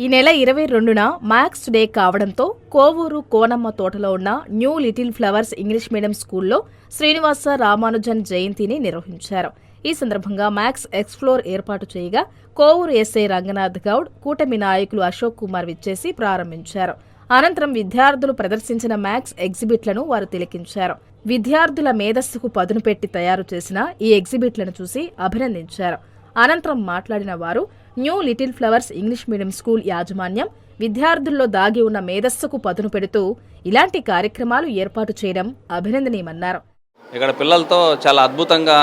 ఈ నెల 22న maths day కావడంతో కోవూరు కోనమ్మ తోటలో ఉన్న new little flowers English medium స్కూల్లో శ్రీనివాస రామానుజన్ జయంతిని నిర్వహించారు. ఈ సందర్భంగా మ్యాథ్స్ ఎక్స్ప్లోర్ ఏర్పాటు చేయగా కోవూరు ఎస్ఐ రంగనాథ్ గౌడ్, కూటమి నాయకులు అశోక్ కుమార్ విచ్చేసి ప్రారంభించారు. అనంతరం విద్యార్థులు ప్రదర్శించిన మ్యాథ్స్ ఎగ్జిబిట్లను వారు తిలకించారు. విద్యార్థుల మేధస్సుకు పదును పెట్టి తయారు చేసిన ఈ ఎగ్జిబిట్లను చూసి అభినందించారు. అనంతరం మాట్లాడిన వారు new little flowers English medium school యాజమాన్యం విద్యార్థుల్లో దాగి ఉన్న మేధస్సుకు పదును పెడుతూ ఇలాంటి కార్యక్రమాలు ఏర్పాటు చేయడం అభినందనీయమన్నారు. ఇక్కడ పిల్లలతో చాలా అద్భుతంగా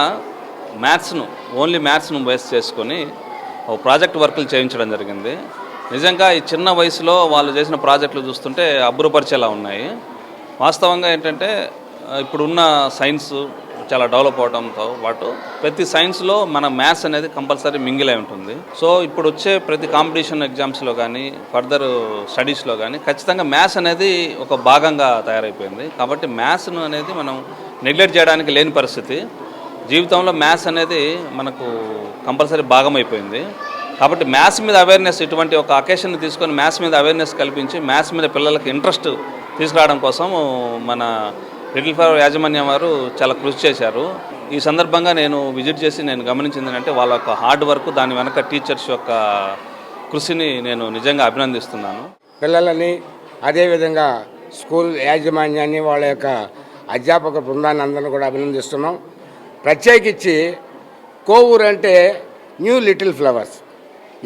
ఓన్లీ మ్యాథ్స్ను బేస్ చేసుకొని ఒక ప్రాజెక్ట్ వర్కులు చేయించడం జరిగింది. నిజంగా ఈ చిన్న వయసులో వాళ్ళు చేసిన ప్రాజెక్టులు చూస్తుంటే అబ్బురపరిచేలా ఉన్నాయి. వాస్తవంగా ఏంటంటే ఇప్పుడున్న సైన్స్ చాలా డెవలప్ అవడంతో పాటు ప్రతి సైన్స్లో మన మ్యాథ్స్ అనేది కంపల్సరీ మింగిల్ అయి ఉంటుంది. సో ఇప్పుడు వచ్చే ప్రతి కాంపిటీషన్ ఎగ్జామ్స్లో కానీ ఫర్దర్ స్టడీస్లో కానీ ఖచ్చితంగా మ్యాథ్స్ అనేది ఒక భాగంగా తయారైపోయింది. కాబట్టి మ్యాథ్స్ను అనేది మనం నెగ్లెక్ట్ చేయడానికి లేని పరిస్థితి. జీవితంలో మ్యాథ్స్ అనేది మనకు కంపల్సరీ భాగం అయిపోయింది. కాబట్టి మ్యాథ్స్ మీద అవేర్నెస్, ఇటువంటి ఒక అకేషన్ని తీసుకొని మ్యాథ్స్ మీద అవేర్నెస్ కల్పించి మ్యాథ్స్ మీద పిల్లలకి ఇంట్రెస్ట్ తీసుకురావడం కోసం మన లిటిల్ ఫ్లవర్ యాజమాన్యం వారు చాలా కృషి చేశారు. ఈ సందర్భంగా నేను విజిట్ చేసి నేను గమనించింది ఏంటంటే వాళ్ళ యొక్క హార్డ్ వర్క్, దాని వెనక టీచర్స్ యొక్క కృషిని నేను నిజంగా అభినందిస్తున్నాను. పిల్లలని అదేవిధంగా స్కూల్ యాజమాన్యాన్ని, వాళ్ళ యొక్క అధ్యాపక బృందాన్ని అందరినీ కూడా అభినందిస్తున్నాం. ప్రత్యేకించి కోవూరు అంటే న్యూ లిటిల్ ఫ్లవర్స్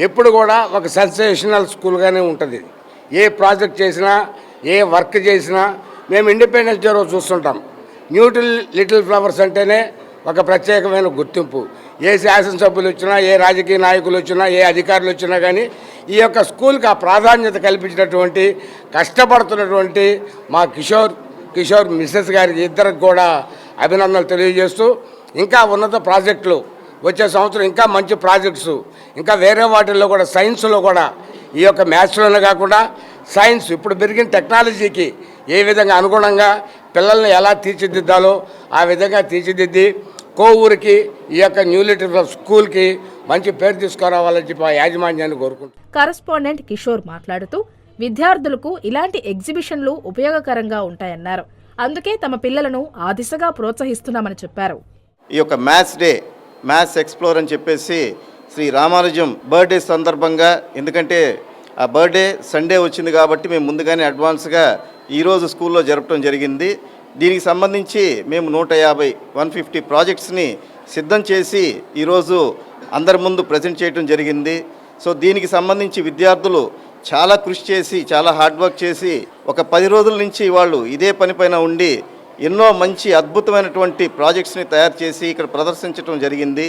ఎప్పుడు కూడా ఒక సెన్సేషనల్ స్కూల్గానే ఉంటుంది. ఏ ప్రాజెక్ట్ చేసినా, ఏ వర్క్ చేసినా మేము ఇండిపెండెన్స్ డే రోజు చూస్తుంటాం. న్యూ లిటిల్ ఫ్లవర్స్ అంటేనే ఒక ప్రత్యేకమైన గుర్తింపు. ఏ శాసనసభ్యులు వచ్చినా, ఏ రాజకీయ నాయకులు వచ్చినా, ఏ అధికారులు వచ్చినా కానీ ఈ యొక్క స్కూల్కి ఆ ప్రాధాన్యత కల్పించినటువంటి కష్టపడుతున్నటువంటి మా కిషోర్ మిస్సెస్ గారికి ఇద్దరికి కూడా అభినందనలు తెలియజేస్తూ, ఇంకా ఉన్నత ప్రాజెక్టులు వచ్చే సంవత్సరం ఇంకా మంచి ప్రాజెక్ట్స్ ఇంకా వేరే వాటిల్లో కూడా సైన్స్లో కూడా ఈ యొక్క మ్యాథ్స్లోనే కాకుండా సైన్స్ ఇప్పుడు పెరిగిన టెక్నాలజీకి ఏ విధంగా అనుగుణంగా పిల్లల్ని ఎలా తీర్చిదిద్దాలో ఆ విధంగా తీర్చిదిద్ది కోవూరికి ఈ యొక్క న్యూ లిటిల్ స్కూల్కి మంచి పేరు తీసుకురావాలని చెప్పి ఆ యాజమాన్యాన్ని కోరుకుంటున్నాను. కరెస్పాండెంట్ కిషోర్ మాట్లాడుతూ విద్యార్థులకు ఇలాంటి ఎగ్జిబిషన్లు ఉపయోగకరంగా ఉంటాయన్నారు. అందుకే తమ పిల్లలను ఆ దిశగా ప్రోత్సహిస్తున్నామని చెప్పారు. ఈ యొక్క మ్యాథ్స్ ఎక్స్ప్లోర్ అని చెప్పేసి శ్రీ రామానుజం బర్త్డే సందర్భంగా, ఎందుకంటే ఆ బర్త్డే సండే వచ్చింది కాబట్టి మేము ముందుగానే అడ్వాన్స్గా ఈరోజు స్కూల్లో జరపడం జరిగింది. దీనికి సంబంధించి మేము 150 ప్రాజెక్ట్స్ని సిద్ధం చేసి ఈరోజు అందరి ముందు ప్రజెంట్ చేయడం జరిగింది. సో దీనికి సంబంధించి విద్యార్థులు చాలా కృషి చేసి, చాలా హార్డ్ వర్క్ చేసి ఒక 10 రోజుల నుంచి వాళ్ళు ఇదే పనిపైన ఉండి ఎన్నో మంచి అద్భుతమైనటువంటి ప్రాజెక్ట్స్ని తయారు చేసి ఇక్కడ ప్రదర్శించడం జరిగింది.